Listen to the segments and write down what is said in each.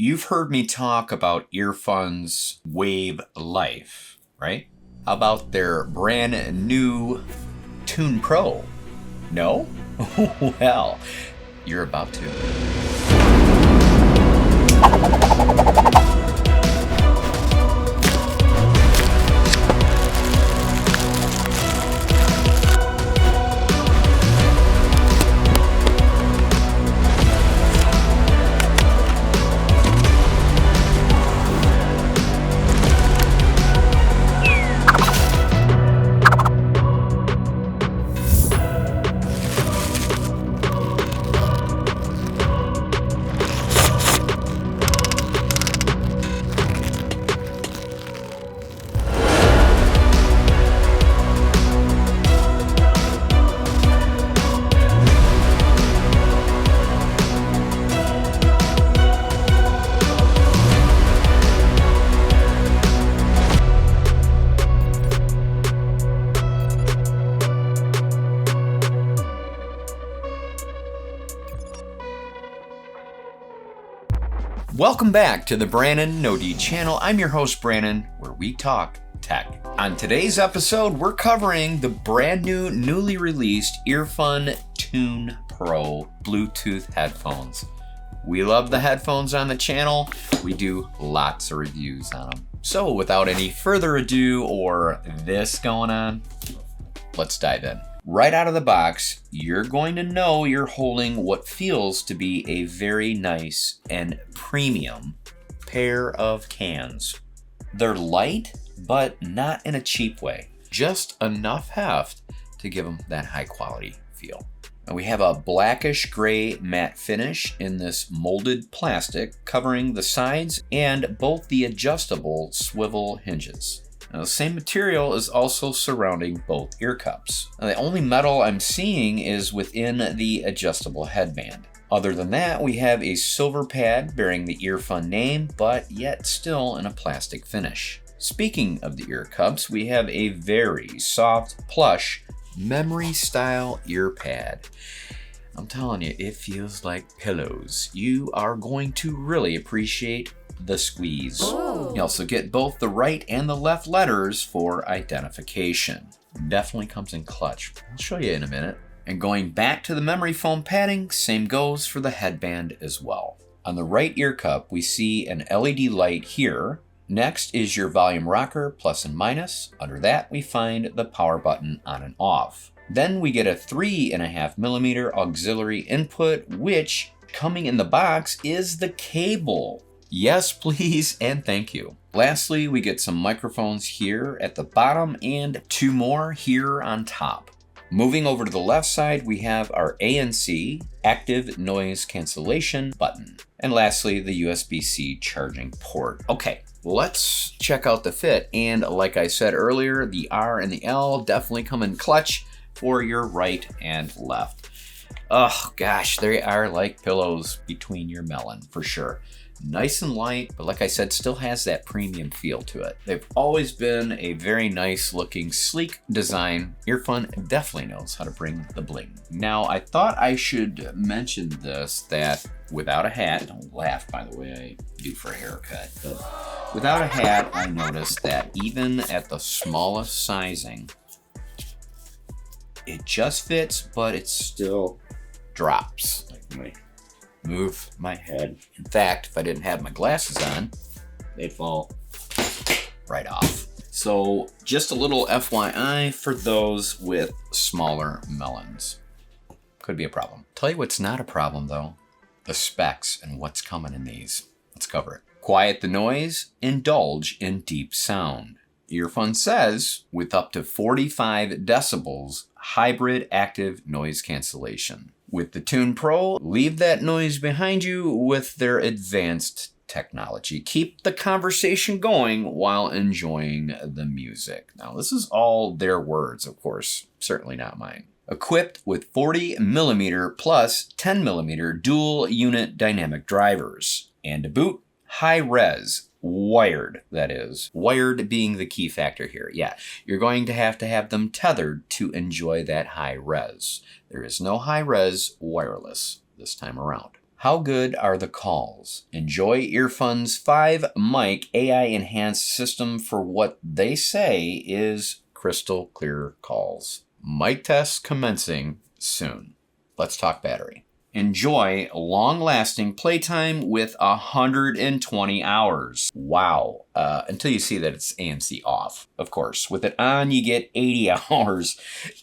You've heard me talk about EarFun's Wave Life, right? How about their brand new Tune Pro? No? Well, you're about to. Welcome back to the Brannon No channel. I'm your host Brannon, where we talk tech. On today's episode, we're covering the brand new, newly released EarFun Tune Pro Bluetooth headphones. We love the headphones on the channel. We do lots of reviews on them. So without any further ado or this going on, let's dive in. Right out of the box, you're going to know you're holding what feels to be a very nice and premium pair of cans. They're light, but not in a cheap way. Just enough heft to give them that high quality feel. And we have a blackish gray matte finish in this molded plastic covering the sides and both the adjustable swivel hinges. Now, the same material is also surrounding both ear cups. Now, the only metal I'm seeing is within the adjustable headband. Other than that, we have a silver pad bearing the EarFun name, but yet still in a plastic finish. Speaking of the ear cups, we have a very soft, plush, memory style ear pad. I'm telling you, it feels like pillows. You are going to really appreciate the squeeze. Oh. You also get both the right and the left letters for identification. Definitely comes in clutch. I'll show you in a minute. And going back to the memory foam padding, same goes for the headband as well. On the right ear cup, we see an LED light here. Next is your volume rocker, plus and minus. Under that, we find the power button on and off. Then we get a 3.5mm auxiliary input, which, coming in the box, is the cable. Yes, please, and thank you. Lastly, we get some microphones here at the bottom and two more here on top. Moving over to the left side, we have our ANC, active noise cancellation button. And lastly, the USB-C charging port. Okay, let's check out the fit. And like I said earlier, the R and the L definitely come in clutch for your right and left. Oh gosh, they are like pillows between your melon for sure. Nice and light, but like I said, still has that premium feel to it. They've always been a very nice looking, sleek design. EarFun definitely knows how to bring the bling. Now, I thought I should mention this, that without a hat, don't laugh by the way I do for a haircut, but without a hat, I noticed that even at the smallest sizing, it just fits, but it still drops. Like move my head. In fact, if I didn't have my glasses on, they'd fall right off. So just a little FYI for those with smaller melons. Could be a problem. Tell you what's not a problem though, the specs and what's coming in these. Let's cover it. Quiet the noise, indulge in deep sound. EarFun says with up to 45 decibels, hybrid active noise cancellation. With the Tune Pro, leave that noise behind you with their advanced technology. Keep the conversation going while enjoying the music. Now, this is all their words, of course, certainly not mine. Equipped with 40mm plus 10mm dual unit dynamic drivers. And to boot, high res. Wired, that is. Wired being the key factor here. Yeah, you're going to have them tethered to enjoy that high res. There is no high res wireless this time around. How good are the calls? Enjoy EarFun's 5-mic AI-enhanced system for what they say is crystal clear calls. Mic tests commencing soon. Let's talk battery. Enjoy long-lasting playtime with 120 hours. Wow. Until you see that it's ANC off. Of course, with it on, you get 80 hours.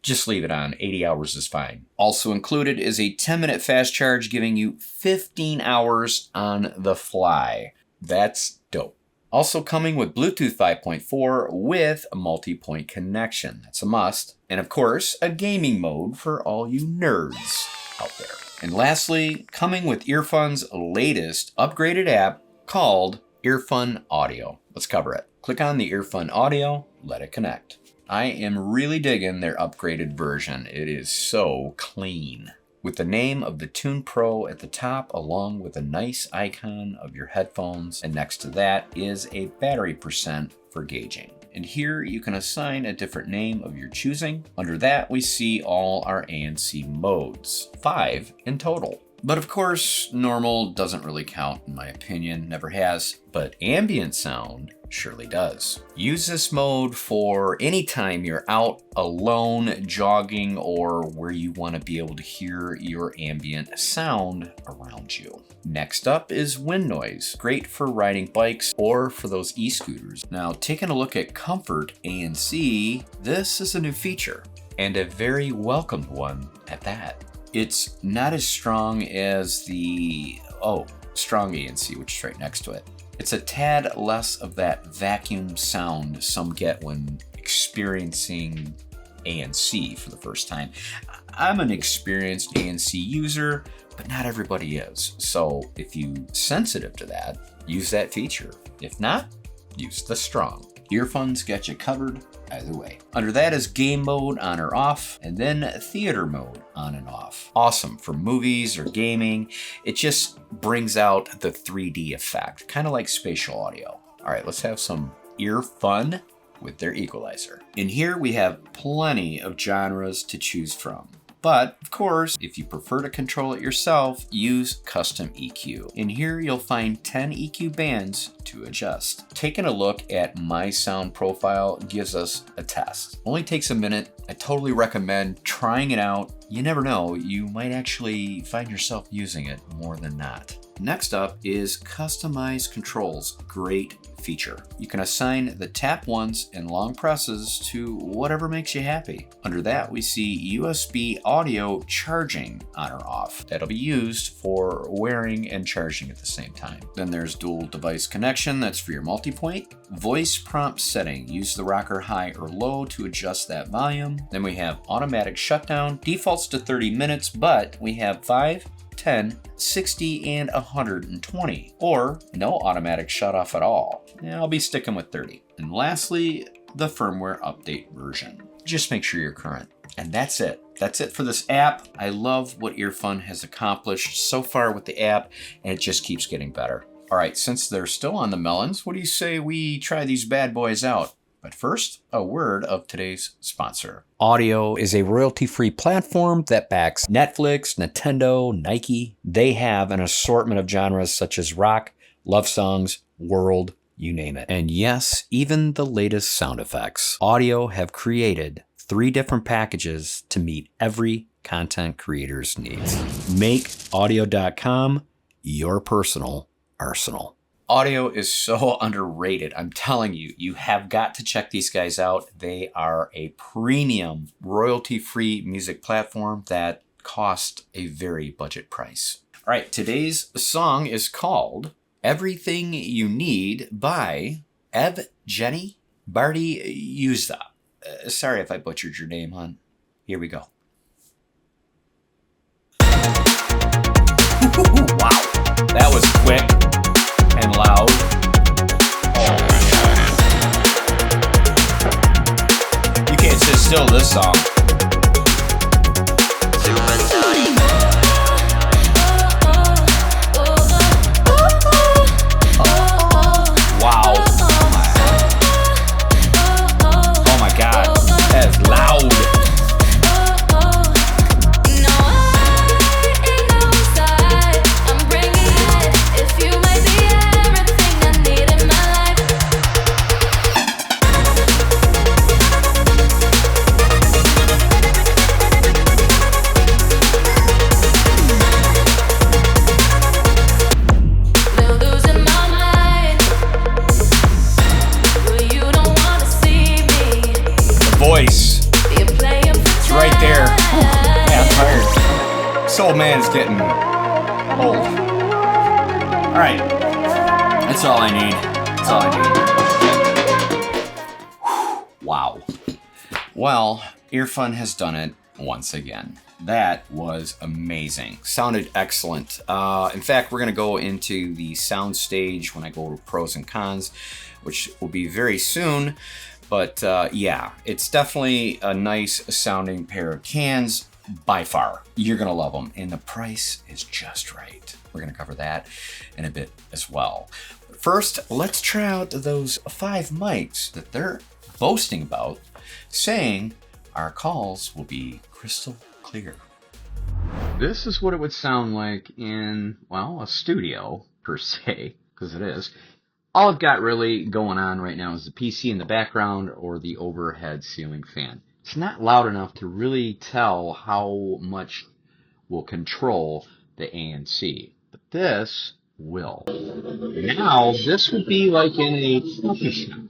Just leave it on. 80 hours is fine. Also included is a 10-minute fast charge, giving you 15 hours on the fly. That's dope. Also coming with Bluetooth 5.4 with a multi-point connection. That's a must. And of course, a gaming mode for all you nerds out there. And lastly, coming with EarFun's latest upgraded app called EarFun Audio. Let's cover it. Click on the EarFun Audio, let it connect. I am really digging their upgraded version. It is so clean. With the name of the Tune Pro at the top, along with a nice icon of your headphones, and next to that is a battery percent for gauging. And here you can assign a different name of your choosing. Under that, we see all our ANC modes, 5 in total. But of course, normal doesn't really count in my opinion, never has, but ambient sound surely does. Use this mode for any time you're out alone, jogging, or where you want to be able to hear your ambient sound around you. Next up is wind noise, great for riding bikes or for those e-scooters. Now, taking a look at comfort ANC, this is a new feature and a very welcomed one at that. It's not as strong as the, strong ANC, which is right next to it. It's a tad less of that vacuum sound some get when experiencing ANC for the first time. I'm an experienced ANC user, but not everybody is. So if you're sensitive to that, use that feature. If not, use the strong. EarFun's got you covered either way. Under that is game mode on or off, and then theater mode on and off. Awesome for movies or gaming. It just brings out the 3D effect, kind of like spatial audio. All right, let's have some EarFun with their equalizer. In here we have plenty of genres to choose from. But, of course, if you prefer to control it yourself, use custom EQ. In here, you'll find 10 EQ bands to adjust. Taking a look at my sound profile gives us a test. Only takes a minute. I totally recommend trying it out. You never know, you might actually find yourself using it more than not. Next up is customize controls. Great feature. You can assign the tap once and long presses to whatever makes you happy. Under that, we see USB audio charging on or off. That'll be used for wearing and charging at the same time. Then there's dual device connection. That's for your multi-point. Voice prompt setting. Use the rocker high or low to adjust that volume. Then we have automatic shutdown. Defaults to 30 minutes, but we have 5, 10, 60, and 120, or no automatic shut off at all. I'll be sticking with 30. And lastly, the firmware update version. Just make sure you're current. And that's it. That's it for this app. I love what EarFun has accomplished so far with the app, and it just keeps getting better. All right, since they're still on the melons, what do you say we try these bad boys out? But first, a word of today's sponsor. Audio is a royalty-free platform that backs Netflix, Nintendo, Nike. They have an assortment of genres such as rock, love songs, world, you name it. And yes, even the latest sound effects. Audio have created 3 different packages to meet every content creator's needs. Make audio.com your personal arsenal. Audio is so underrated. I'm telling you, you have got to check these guys out. They are a premium royalty-free music platform that cost a very budget price. All right, today's song is called Everything You Need by Evgeny Bardy-Yuza. Sorry if I butchered your name, hon. Here we go. Wow, that was quick and loud. You can't sit still to this song. Wow. Oh my God, that is loud. No, I ain't outside. I'm man is getting old. All right, that's all I need. That's all I need. Wow. Well, EarFun has done it once again. That was amazing. Sounded excellent. In fact, we're going to go into the sound stage when I go to pros and cons, which will be very soon. But yeah, it's definitely a nice sounding pair of cans by far. You're going to love them. And the price is just right. We're going to cover that in a bit as well. But first, let's try out those 5 mics that they're boasting about, saying our calls will be crystal clear. This is what it would sound like in, well, a studio per se, because it is. All I've got really going on right now is the PC in the background or the overhead ceiling fan. It's not loud enough to really tell how much will control the ANC, but this will. Now, this would be like in a coffee shop.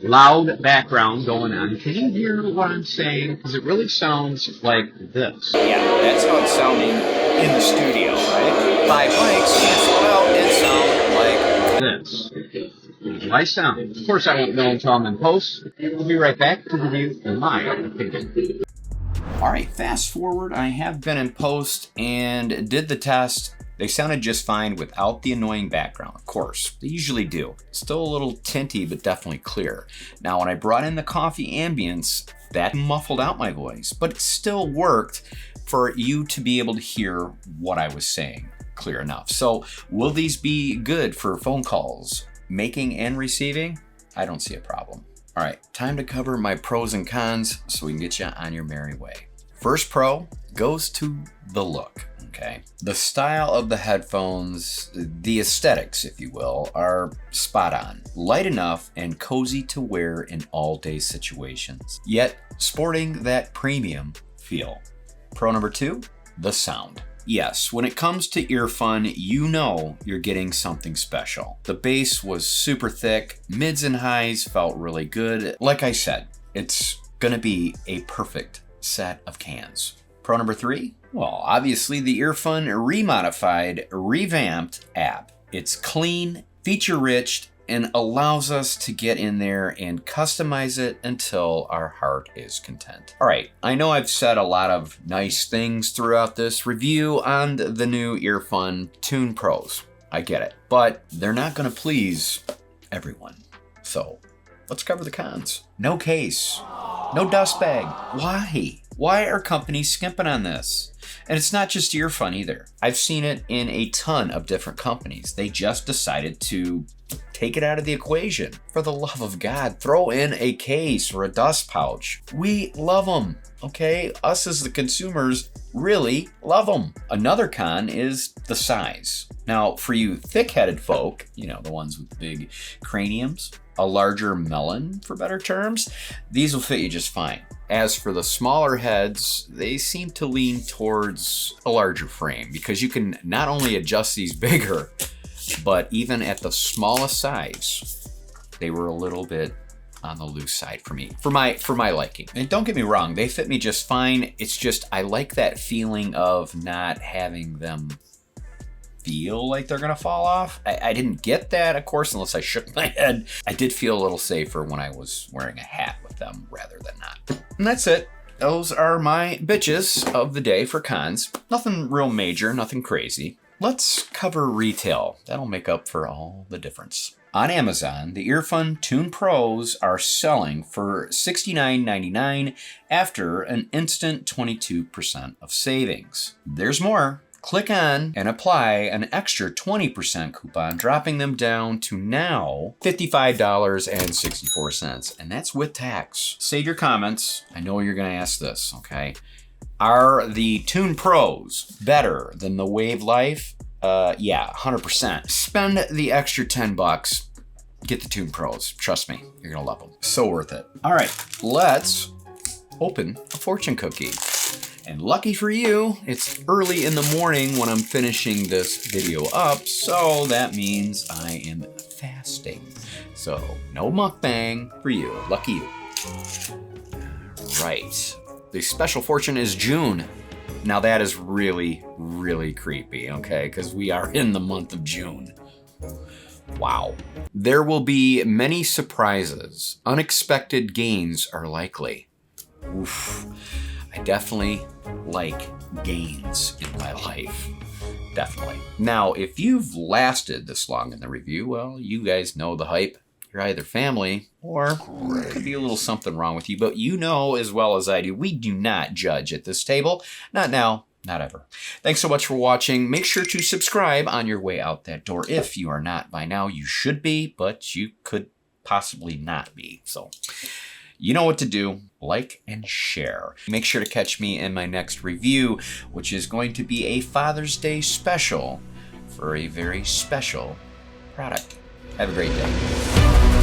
Loud background going on. Can you hear what I'm saying? Because it really sounds like this. Yeah, that's how it's sounding in the studio, right? 5 mics cancel out and sound like this. My sound. Of course, I won't know until I'm in post. We'll be right back to review my opinion. All right, fast forward. I have been in post and did the test. They sounded just fine without the annoying background, of course. They usually do. Still a little tinty, but definitely clear. Now, when I brought in the coffee ambience, that muffled out my voice, but it still worked for you to be able to hear what I was saying clear enough. So, will these be good for phone calls, making and receiving? I don't see a problem. All right, time to cover my pros and cons so we can get you on your merry way. First pro goes to the look. Okay. The style of the headphones, the aesthetics, if you will, are spot on. Light enough and cozy to wear in all-day situations, yet sporting that premium feel. Pro number 2, the sound. Yes, when it comes to EarFun, you know you're getting something special. The bass was super thick, mids and highs felt really good. Like I said, it's gonna be a perfect set of cans. Pro number 3? Well, obviously the EarFun remodified, revamped app. It's clean, feature-rich, and allows us to get in there and customize it until our heart is content. All right, I know I've said a lot of nice things throughout this review on the new EarFun Tune Pros. I get it, but they're not gonna please everyone. So let's cover the cons. No case, no dust bag. Why? Why are companies skimping on this? And it's not just EarFun either. I've seen it in a ton of different companies. They just decided to take it out of the equation. For the love of God, throw in a case or a dust pouch. We love them, okay? Us as the consumers really love them. Another con is the size. Now, for you thick-headed folk, you know, the ones with big craniums, a larger melon, for better terms, these will fit you just fine. As for the smaller heads, they seem to lean towards a larger frame because you can not only adjust these bigger, but even at the smallest size, they were a little bit on the loose side for me, for my liking. And don't get me wrong, they fit me just fine. It's just I like that feeling of not having them feel like they're gonna fall off. I didn't get that, of course, unless I shook my head. I did feel a little safer when I was wearing a hat with them rather than not. And that's it. Those are my bitches of the day for cons. Nothing real major, nothing crazy. Let's cover retail. That'll make up for all the difference. On Amazon, the EarFun Tune Pros are selling for $69.99 after an instant 22% of savings. There's more. Click on and apply an extra 20% coupon, dropping them down to now $55.64. And that's with tax. Save your comments. I know you're going to ask this, okay? Are the Tune Pros better than the Wave Life? Yeah, 100%. Spend the extra $10. Get the Tune Pros. Trust me, you're going to love them. So worth it. All right, let's open a fortune cookie. And lucky for you, it's early in the morning when I'm finishing this video up, so that means I am fasting. So no mukbang for you, lucky you. Right, the special fortune is June. Now that is really, really creepy, okay? Because we are in the month of June. Wow. There will be many surprises. Unexpected gains are likely. Oof. I definitely like gains in my life. Definitely. Now, if you've lasted this long in the review, well, you guys know the hype. You're either family or there could be a little something wrong with you, but you know as well as I do, we do not judge at this table. Not now, not ever. Thanks so much for watching. Make sure to subscribe on your way out that door. If you are not by now, you should be, but you could possibly not be. So you know what to do. Like and share. Make sure to catch me in my next review, which is going to be a Father's Day special for a very special product. Have a great day.